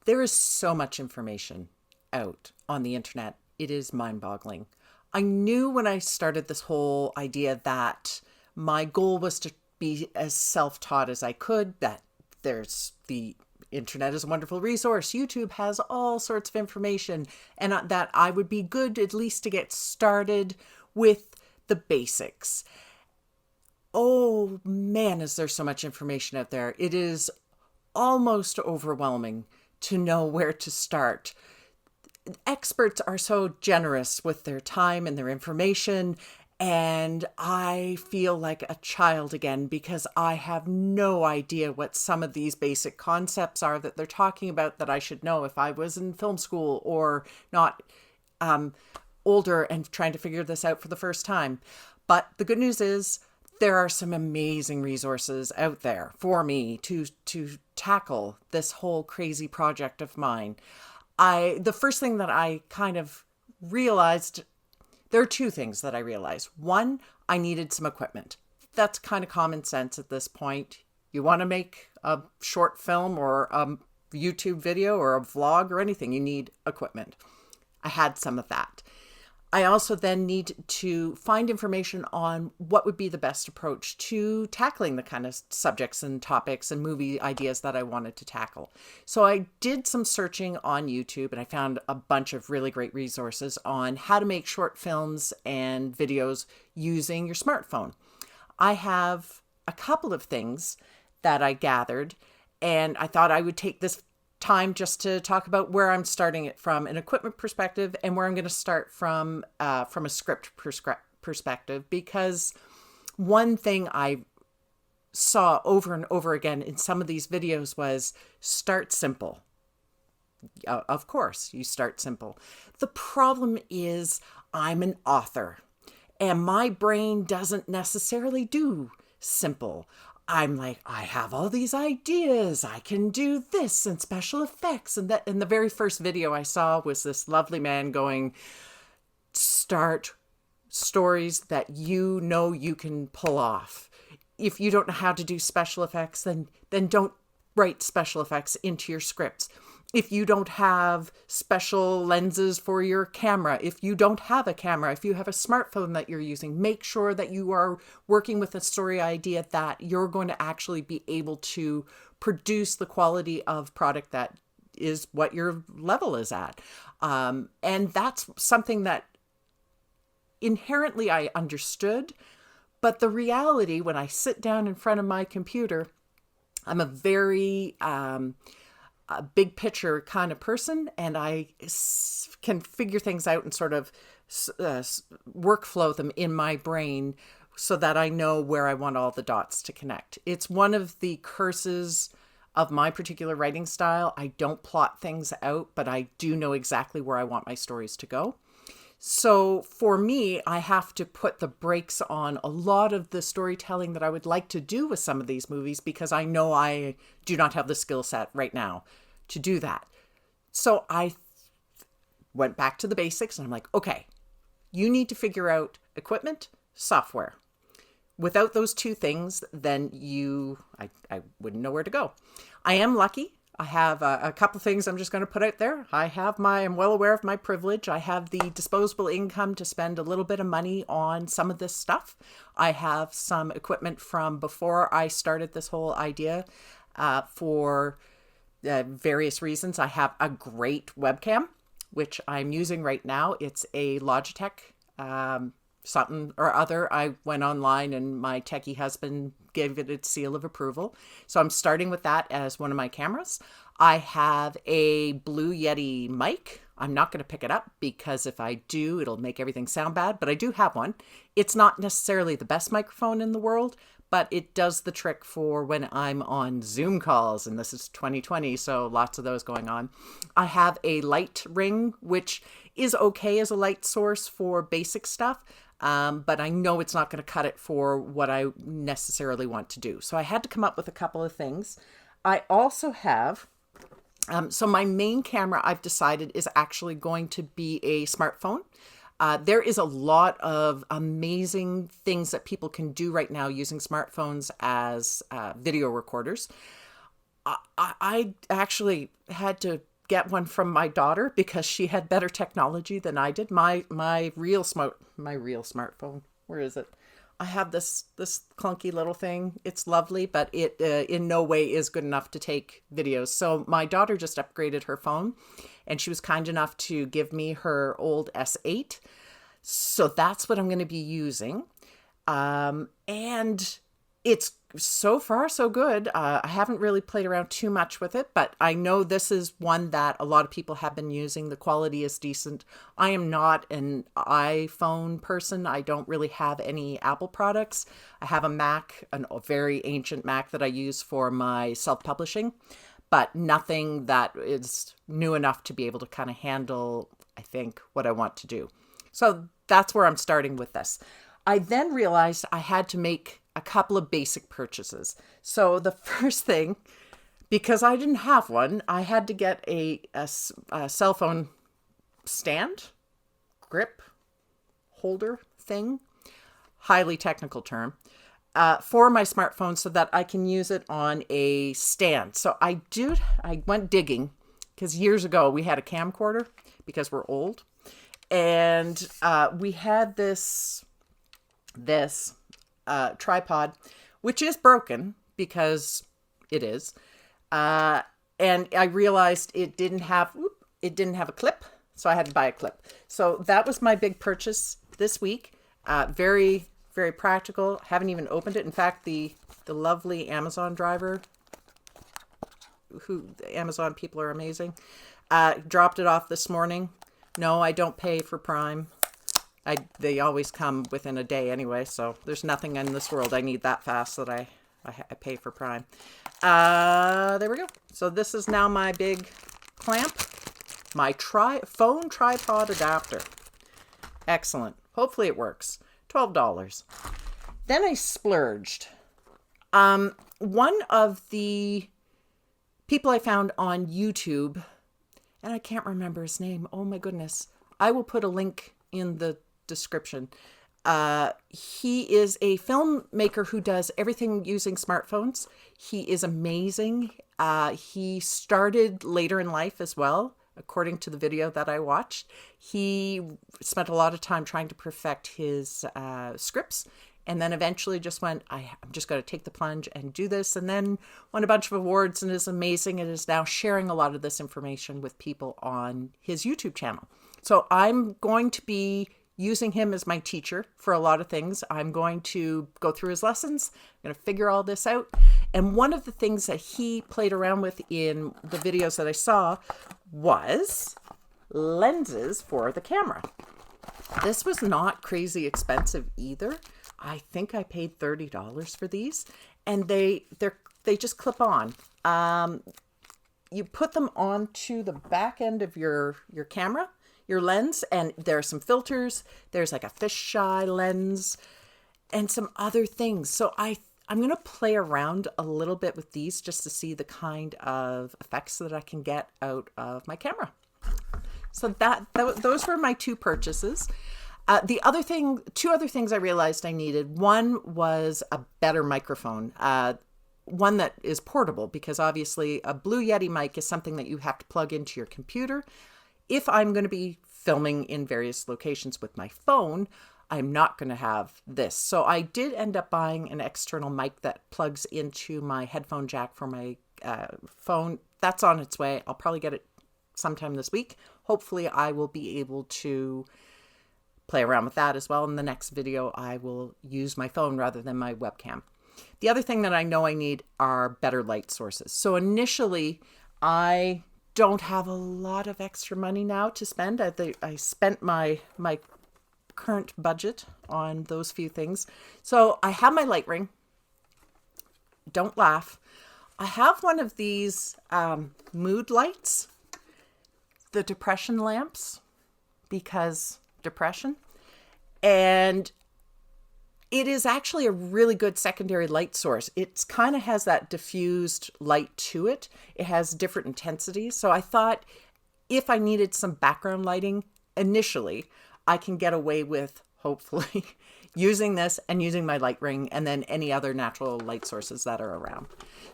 There is so much information out on the internet. It is mind-boggling. I knew when I started this whole idea that my goal was to be as self-taught as I could, that there's the internet is a wonderful resource. YouTube has all sorts of information, and that I would be good at least to get started with the basics. Oh man, is there so much information out there. It is almost overwhelming to know where to start. Experts are so generous with their time and their information, and I feel like a child again because I have no idea what some of these basic concepts are that they're talking about that I should know if I was in film school or not, older and trying to figure this out for the first time. But the good news is there are some amazing resources out there for me to tackle this whole crazy project of mine. The first thing that I kind of realized, there are two things that I realized. One, I needed some equipment. That's kind of common sense at this point. You want to make a short film or a YouTube video or a vlog or anything, you need equipment. I had some of that. I also then need to find information on what would be the best approach to tackling the kind of subjects and topics and movie ideas that I wanted to tackle. So I did some searching on YouTube and I found a bunch of really great resources on how to make short films and videos using your smartphone. I have a couple of things that I gathered, and I thought I would take this time just to talk about where I'm starting it from an equipment perspective and where I'm going to start from a script perspective, because one thing I saw over and over again in some of these videos was start simple. Of course, you start simple. The problem is I'm an author and my brain doesn't necessarily do simple. I'm like, I have all these ideas. I can do this and special effects. And that, and the very first video I saw was this lovely man going, start stories that you know you can pull off. If you don't know how to do special effects, then don't write special effects into your scripts. If you don't have special lenses for your camera, if you don't have a camera, if you have a smartphone that you're using, make sure that you are working with a story idea that you're going to actually be able to produce the quality of product that is what your level is at. And that's something that inherently I understood. But the reality, when I sit down in front of my computer, I'm a very a big picture kind of person, and I can figure things out and sort of workflow them in my brain so that I know where I want all the dots to connect. It's one of the curses of my particular writing style. I don't plot things out, but I do know exactly where I want my stories to go. So for me, I have to put the brakes on a lot of the storytelling that I would like to do with some of these movies because I know I do not have the skill set right now to do that. So I went back to the basics and I'm like, okay, you need to figure out equipment, software. Without those two things, then I wouldn't know where to go. I am lucky. I have a couple things I'm just going to put out there. I'm well aware of my privilege. I have the disposable income to spend a little bit of money on some of this stuff. I have some equipment from before I started this whole idea for various reasons. I have a great webcam, which I'm using right now. It's a Logitech something or other. I went online and my techie husband gave it its seal of approval. So I'm starting with that as one of my cameras. I have a Blue Yeti mic. I'm not going to pick it up because if I do, it'll make everything sound bad, but I do have one. It's not necessarily the best microphone in the world, but it does the trick for when I'm on Zoom calls, and this is 2020, so lots of those going on. I have a light ring, which is okay as a light source for basic stuff, but I know it's not going to cut it for what I necessarily want to do. So I had to come up with a couple of things. I also have, so my main camera I've decided is actually going to be a smartphone. There is a lot of amazing things that people can do right now using smartphones as video recorders. I actually had to get one from my daughter because she had better technology than I did. My real smartphone. Where is it? I have this clunky little thing. It's lovely, but it in no way is good enough to take videos. So my daughter just upgraded her phone, and she was kind enough to give me her old S8. So that's what I'm going to be using. And it's so far so good. I haven't really played around too much with it, but I know this is one that a lot of people have been using. The quality is decent. I am not an iPhone person. I don't really have any Apple products. I have a Mac, a very ancient Mac that I use for my self-publishing, but nothing that is new enough to be able to kind of handle, I think, what I want to do. So that's where I'm starting with this. I then realized I had to make a couple of basic purchases. So the first thing, because I didn't have one, I had to get a cell phone stand, grip, holder thing, highly technical term, for my smartphone so that I can use it on a stand. So I went digging because years ago we had a camcorder because we're old. And we had this tripod, which is broken because it is. And I realized it didn't have a clip, so I had to buy a clip. So that was my big purchase this week. Very, very practical. Haven't even opened it. In fact, the lovely Amazon driver, the Amazon people are amazing, dropped it off this morning. No, I don't pay for Prime. They always come within a day anyway, so there's nothing in this world I need that fast that I pay for Prime. There we go. So this is now my big clamp, my phone tripod adapter. Excellent. Hopefully it works. $12. Then I splurged. One of the people I found on YouTube, and I can't remember his name. Oh my goodness. I will put a link in the description. He is a filmmaker who does everything using smartphones. He is amazing. He started later in life as well, according to the video that I watched. He spent a lot of time trying to perfect his scripts, and then eventually just went, I'm just going to take the plunge and do this, and then won a bunch of awards and is amazing and is now sharing a lot of this information with people on his YouTube channel. So I'm going to be using him as my teacher for a lot of things. I'm going to go through his lessons. I'm going to figure all this out. And one of the things that he played around with in the videos that I saw was lenses for the camera. This was not crazy expensive either. I think I paid $30 for these, and they just clip on. You put them onto the back end of your camera, your lens, and there are some filters. There's like a fisheye lens and some other things. So I'm going to play around a little bit with these just to see the kind of effects that I can get out of my camera. So those were my two purchases. Two other things I realized I needed. One was a better microphone, one that is portable, because obviously a Blue Yeti mic is something that you have to plug into your computer. If I'm going to be filming in various locations with my phone, I'm not going to have this. So I did end up buying an external mic that plugs into my headphone jack for my phone. That's on its way. I'll probably get it sometime this week. Hopefully I will be able to play around with that as well. In the next video, I will use my phone rather than my webcam. The other thing that I know I need are better light sources. So initially, I don't have a lot of extra money now to spend. I spent my current budget on those few things. So I have my light ring. Don't laugh. I have one of these mood lights, the depression lamps, because depression. And it is actually a really good secondary light source. It kind of has that diffused light to it. It has different intensities. So I thought if I needed some background lighting initially, I can get away with, hopefully, using this and using my light ring and then any other natural light sources that are around.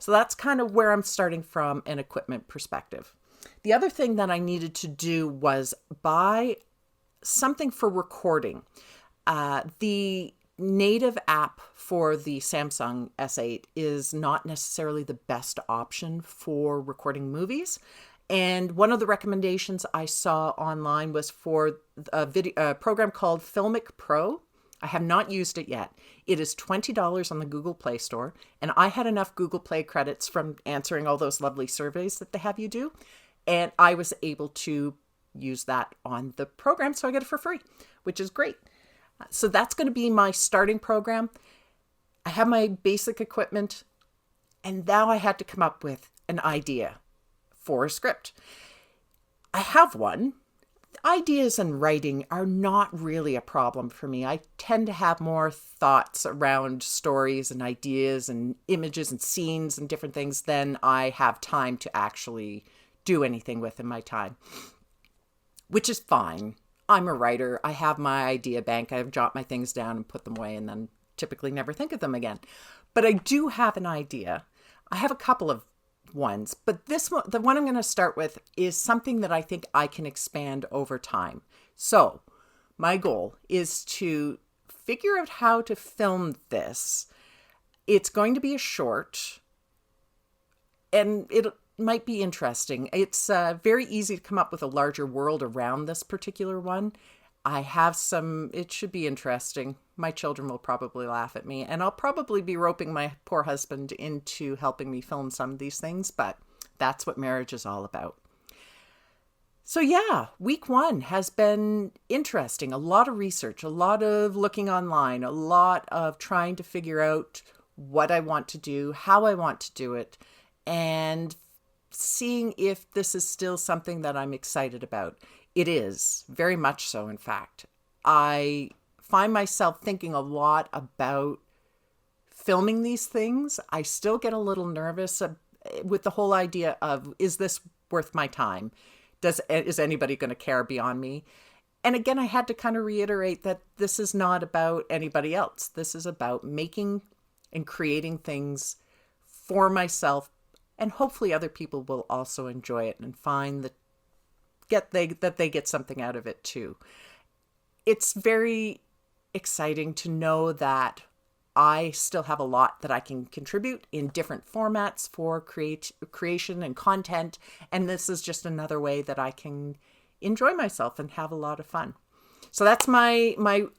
So that's kind of where I'm starting from an equipment perspective. The other thing that I needed to do was buy something for recording. The native app for the Samsung S8 is not necessarily the best option for recording movies. And one of the recommendations I saw online was for a program called Filmic Pro. I have not used it yet. It is $20 on the Google Play Store, and I had enough Google Play credits from answering all those lovely surveys that they have you do, and I was able to use that on the program, so I get it for free, which is great. So that's going to be my starting program. I have my basic equipment, and now I had to come up with an idea for a script. I have one. Ideas and writing are not really a problem for me. I tend to have more thoughts around stories and ideas and images and scenes and different things than I have time to actually do anything with in my time, which is fine. I'm a writer. I have my idea bank. I jot my things down and put them away and then typically never think of them again. But I do have an idea. I have a couple of ones, but this one, the one I'm going to start with, is something that I think I can expand over time. So my goal is to figure out how to film this. It's going to be a short, and it might be interesting. It's very easy to come up with a larger world around this particular one. I have some, it should be interesting. My children will probably laugh at me, and I'll probably be roping my poor husband into helping me film some of these things, but that's what marriage is all about. So yeah, week 1 has been interesting. A lot of research, a lot of looking online, a lot of trying to figure out what I want to do, how I want to do it, and seeing if this is still something that I'm excited about. It is, very much so, in fact. I find myself thinking a lot about filming these things. I still get a little nervous with the whole idea of, is this worth my time? Is anybody going to care beyond me? And again, I had to kind of reiterate that this is not about anybody else. This is about making and creating things for myself, and hopefully other people will also enjoy it and find that they get something out of it too. It's very exciting to know that I still have a lot that I can contribute in different formats for creation and content, and this is just another way that I can enjoy myself and have a lot of fun. So that's my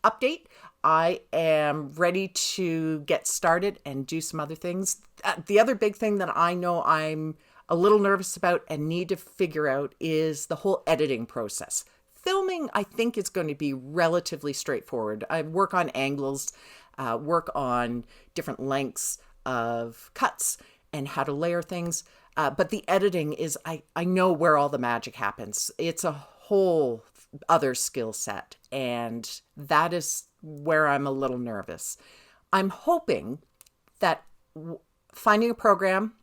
update. I am ready to get started and do some other things. The other big thing that I know I'm a little nervous about and need to figure out is the whole editing process. Filming, I think, is going to be relatively straightforward. I work on angles, work on different lengths of cuts and how to layer things. But the editing is, I know where all the magic happens. It's a whole other skill set, and that is where I'm a little nervous. I'm hoping that finding a program,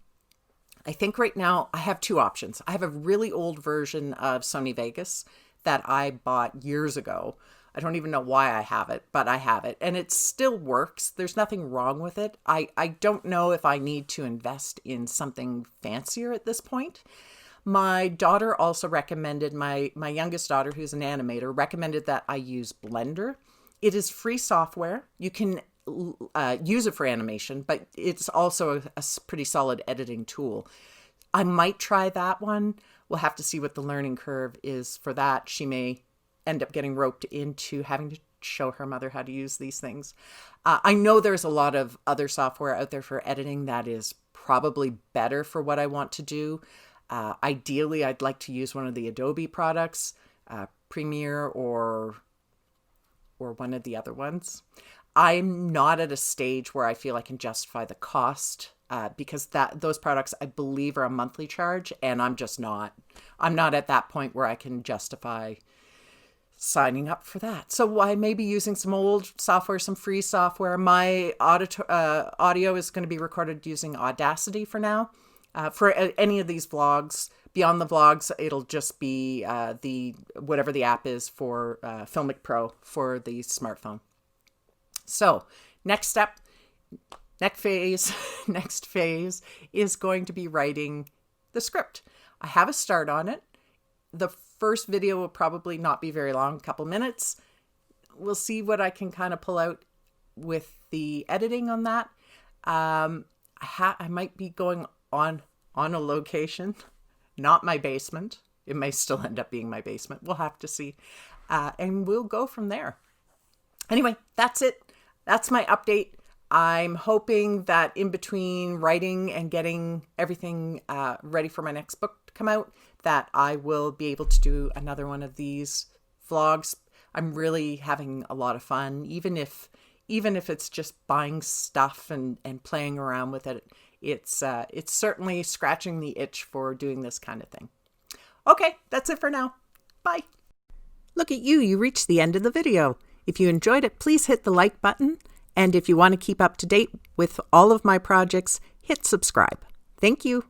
I think right now I have 2 options. I have a really old version of Sony Vegas that I bought years ago. I don't even know why I have it, but I have it, and it still works. There's nothing wrong with it. I don't know if I need to invest in something fancier at this point. My daughter also recommended, my youngest daughter, who's an animator, recommended that I use Blender. It is free software. You can use it for animation, but it's also a pretty solid editing tool. I might try that one. We'll have to see what the learning curve is for that. She may end up getting roped into having to show her mother how to use these things. I know there's a lot of other software out there for editing that is probably better for what I want to do. Ideally, I'd like to use one of the Adobe products, Premiere or one of the other ones. I'm not at a stage where I feel I can justify the cost because those products, I believe, are a monthly charge, and I'm just not. I'm not at that point where I can justify signing up for that. So I may be using some old software, some free software. My audio is going to be recorded using Audacity for now. For any of these vlogs, beyond the vlogs, it'll just be whatever the app is for Filmic Pro for the smartphone. So next phase is going to be writing the script. I have a start on it. The first video will probably not be very long, a couple minutes. We'll see what I can kind of pull out with the editing on that. I might be going on a location, not my basement. It may still end up being my basement. We'll have to see. And we'll go from there. Anyway, that's it. That's my update. I'm hoping that in between writing and getting everything ready for my next book to come out, that I will be able to do another one of these vlogs. I'm really having a lot of fun, even if it's just buying stuff and playing around with it. It's certainly scratching the itch for doing this kind of thing. Okay, that's it for now. Bye. Look at you, you reached the end of the video. If you enjoyed it, please hit the like button. And if you want to keep up to date with all of my projects, hit subscribe. Thank you.